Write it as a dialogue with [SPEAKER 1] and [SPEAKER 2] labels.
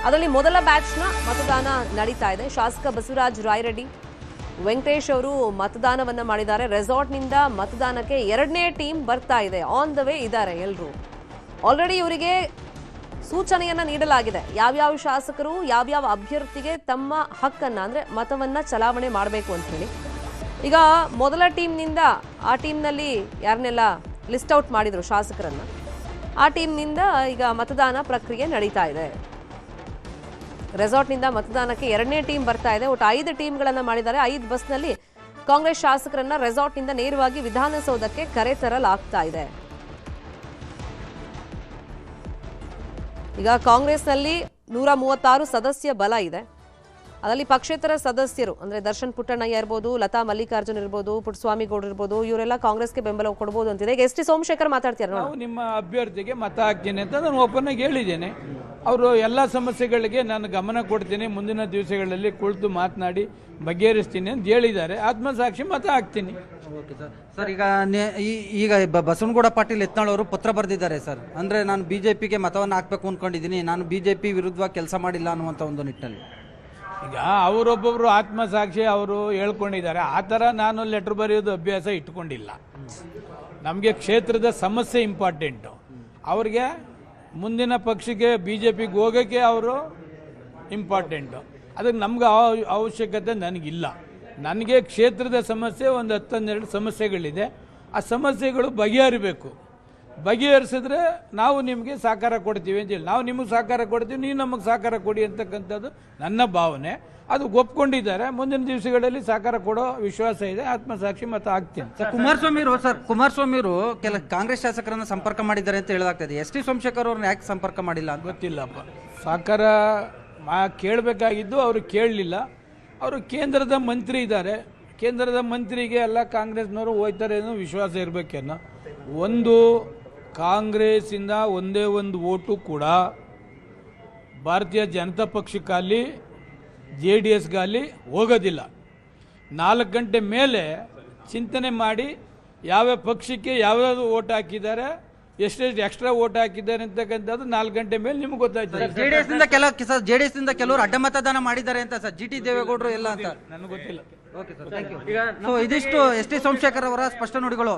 [SPEAKER 1] ಅದರಲ್ಲಿ ಮೊದಲ ಬ್ಯಾಚ್ನ ಮತದಾನ ನಡೀತಾ ಇದೆ. ಶಾಸಕ ಬಸವರಾಜ ರಾಯರೆಡ್ಡಿ, ವೆಂಕಟೇಶ್ ಅವರು ಮತದಾನವನ್ನ ಮಾಡಿದ್ದಾರೆ. ರೆಸಾರ್ಟ್ನಿಂದ ಮತದಾನಕ್ಕೆ ಎರಡನೇ ಟೀಮ್ ಬರ್ತಾ ಇದೆ. ಆನ್ ದ ವೇ ಇದ್ದಾರೆ ಎಲ್ಲರೂ. ಆಲ್ರೆಡಿ ಇವರಿಗೆ ಸೂಚನೆಯನ್ನ ನೀಡಲಾಗಿದೆ, ಯಾವ್ಯಾವ ಶಾಸಕರು ಯಾವ್ಯಾವ ಅಭ್ಯರ್ಥಿಗೆ ತಮ್ಮ ಹಕ್ಕನ್ನ ಅಂದ್ರೆ ಮತವನ್ನ ಚಲಾವಣೆ ಮಾಡಬೇಕು ಅಂತ ಹೇಳಿ. ಈಗ ಮೊದಲ ಟೀಮ್ನಿಂದ ಆ ಟೀಮ್ನಲ್ಲಿ ಯಾರನ್ನೆಲ್ಲ ಲಿಸ್ಟ್ ಔಟ್ ಮಾಡಿದ್ರು ಶಾಸಕರನ್ನ, ಆ ಟೀಮ್ನಿಂದ ಈಗ ಮತದಾನ ಪ್ರಕ್ರಿಯೆ ನಡೀತಾ ಇದೆ. ರೆಸಾರ್ಟ್ನಿಂದ ಮತದಾನಕ್ಕೆ ಎರಡನೇ ಟೀಮ್ ಬರ್ತಾ ಇದೆ. ಒಟ್ಟು 5 ಟೀಮ್ಗಳನ್ನ ಮಾಡಿದ್ದಾರೆ. 5 ಬಸ್ನಲ್ಲಿ ಕಾಂಗ್ರೆಸ್ ಶಾಸಕರನ್ನ ರೆಸಾರ್ಟ್ನಿಂದ ನೇರವಾಗಿ ವಿಧಾನಸೌಧಕ್ಕೆ ಕರೆತರಲಾಗ್ತಾ ಇದೆ. ಈಗ ಕಾಂಗ್ರೆಸ್ನಲ್ಲಿ 136 ಸದಸ್ಯ ಬಲ ಇದೆ. ಅದರಲ್ಲಿ ಪಕ್ಷೇತರ ಸದಸ್ಯರು ಅಂದ್ರೆ ದರ್ಶನ್ ಪುಟ್ಟಣ್ಣಯ್ಯ ಇರ್ಬೋದು, ಲತಾ ಮಲ್ಲಿಕಾರ್ಜುನ್ ಇರ್ಬೋದು, ಪುಟ್ಟಸ್ವಾಮಿ ಗೌಡ್ರು ಇರ್ಬೋದು, ಇವರೆಲ್ಲ ಕಾಂಗ್ರೆಸ್ಗೆ ಬೆಂಬಲ ಕೊಡಬಹುದು ಅಂತಿದೆ. ಈಗ ಎಸ್ ಟಿ ಸೋಮಶೇಖರ್ ಮಾತಾಡ್ತಾರೆ.
[SPEAKER 2] ನಾವು ನಿಮ್ಮ ಅಭ್ಯರ್ಥಿಗೆ ಮತ ಹಾಕ್ತೀನಿ ಅಂತ ನಾನು ಓಪನ್ ಆಗಿ ಹೇಳಿದ್ದೇನೆ. ಅವರು ಎಲ್ಲ ಸಮಸ್ಯೆಗಳಿಗೆ ನಾನು ಗಮನ ಕೊಡ್ತೀನಿ, ಮುಂದಿನ ದಿವಸಗಳಲ್ಲಿ ಕುಳಿತು ಮಾತನಾಡಿ ಬಗೆಹರಿಸ್ತೀನಿ ಅಂತ ಹೇಳಿದ್ದಾರೆ. ಆತ್ಮಸಾಕ್ಷಿ ಮತ ಹಾಕ್ತೀನಿ.
[SPEAKER 3] ಓಕೆ ಸರ್, ಈಗ ಬಸವನಗೌಡ ಪಾಟೀಲ್ ಯತ್ನಾಳ್ ಅವರು ಪತ್ರ ಬರೆದಿದ್ದಾರೆ ಸರ್. ಅಂದ್ರೆ ನಾನು ಬಿಜೆಪಿಗೆ ಮತವನ್ನು ಹಾಕ್ಬೇಕು ಅನ್ಕೊಂಡಿದ್ದೀನಿ, ನಾನು ಬಿಜೆಪಿ ವಿರುದ್ಧ ಕೆಲಸ ಮಾಡಿಲ್ಲ ಅನ್ನುವಂಥ ಒಂದು ನಿಟ್ಟಿನಲ್ಲಿ.
[SPEAKER 2] ಈಗ ಅವರೊಬ್ಬೊಬ್ರು ಆತ್ಮಸಾಕ್ಷಿ ಅವರು ಹೇಳ್ಕೊಂಡಿದ್ದಾರೆ. ಆ ಥರ ನಾನು ಲೆಟರ್ ಬರೆಯೋದು ಅಭ್ಯಾಸ ಇಟ್ಕೊಂಡಿಲ್ಲ. ನಮಗೆ ಕ್ಷೇತ್ರದ ಸಮಸ್ಯೆ ಇಂಪಾರ್ಟೆಂಟು. ಅವ್ರಿಗೆ ಮುಂದಿನ ಪಕ್ಷಕ್ಕೆ ಬಿಜೆಪಿಗೆ ಹೋಗೋಕ್ಕೆ ಅವರು ಇಂಪಾರ್ಟೆಂಟು. ಅದಕ್ಕೆ ನಮ್ಗೆ ಅವಶ್ಯಕತೆ ನನಗಿಲ್ಲ. ನನಗೆ ಕ್ಷೇತ್ರದ ಸಮಸ್ಯೆ ಒಂದು 10-12 ಸಮಸ್ಯೆಗಳಿದೆ. ಆ ಸಮಸ್ಯೆಗಳು ಬಗೆಹರಿಬೇಕು. ಬಗೆಹರಿಸಿದ್ರೆ ನಾವು ನಿಮಗೆ ಸಹಕಾರ ಕೊಡ್ತೀವಿ ಅಂತೇಳಿ, ನಾವು ನಿಮಗೆ ಸಹಕಾರ ಕೊಡ್ತೀವಿ, ನೀವು ನಮಗೆ ಸಹಕಾರ ಕೊಡಿ ಅಂತಕ್ಕಂಥದ್ದು ನನ್ನ ಭಾವನೆ. ಅದು ಒಪ್ಕೊಂಡಿದ್ದಾರೆ. ಮುಂದಿನ ದಿವಸಗಳಲ್ಲಿ ಸಹಕಾರ ಕೊಡೋ ವಿಶ್ವಾಸ ಇದೆ. ಆತ್ಮಸಾಕ್ಷಿ ಮತ ಹಾಕ್ತೀನಿ.
[SPEAKER 3] ಕುಮಾರಸ್ವಾಮಿ ಅವರು ಕೆಲ ಕಾಂಗ್ರೆಸ್ ಶಾಸಕರನ್ನ ಸಂಪರ್ಕ ಮಾಡಿದ್ದಾರೆ ಅಂತ ಹೇಳಲಾಗ್ತದೆ. ಎಸ್ ಟಿ ಸೋಮಶೇಖರ್ ಅವ್ರನ್ನ ಯಾಕೆ ಸಂಪರ್ಕ ಮಾಡಿಲ್ಲ ಅಂತ
[SPEAKER 2] ಗೊತ್ತಿಲ್ಲಪ್ಪ. ಸಹಕಾರ ಕೇಳಬೇಕಾಗಿದ್ದು ಅವರು ಕೇಳಲಿಲ್ಲ. ಅವರು ಕೇಂದ್ರದ ಮಂತ್ರಿ ಇದ್ದಾರೆ. ಕೇಂದ್ರದ ಮಂತ್ರಿಗೆ ಎಲ್ಲ ಕಾಂಗ್ರೆಸ್ನವರು ಹೋಯ್ತಾರೆ ಅನ್ನೋ ವಿಶ್ವಾಸ ಇರಬೇಕೇನೋ. ಒಂದು ಕಾಂಗ್ರೆಸ್ಸಿಂದ ಒಂದೇ ಒಂದು ಓಟು ಕೂಡ ಭಾರತೀಯ ಜನತಾ ಪಕ್ಷಕ್ಕಾಗಲಿ JDSಗಾಗಲಿ ಹೋಗೋದಿಲ್ಲ. 4 ಗಂಟೆ ಮೇಲೆ ಚಿಂತನೆ ಮಾಡಿ ಯಾವ ಪಕ್ಷಕ್ಕೆ ಯಾವ್ಯಾವುದು ಓಟ್ ಹಾಕಿದ್ದಾರೆ, ಎಷ್ಟೆಷ್ಟು ಎಕ್ಸ್ಟ್ರಾ ಓಟ್ ಹಾಕಿದ್ದಾರೆ ಅಂತಕ್ಕಂಥದ್ದು 4 ಗಂಟೆ ಮೇಲೆ ನಿಮ್ಗೆ ಗೊತ್ತಾಯ್ತು.
[SPEAKER 3] ಜೆಡಿಎಸ್ ನಿಂದ ಕೆಲವರು ಅಡ್ಡ ಮತದಾನ ಮಾಡಿದ್ದಾರೆ ಅಂತ ಸರ್, GT ದೇವೇಗೌಡರು ಎಲ್ಲ ಅಂತ
[SPEAKER 2] ನನಗೆ ಗೊತ್ತಿಲ್ಲ.
[SPEAKER 3] ಇದಿಷ್ಟು ಎಸ್ ಟಿ ಸೋಮಶೇಖರ್ ಅವರ ಸ್ಪಷ್ಟ ನುಡಿಗಳು.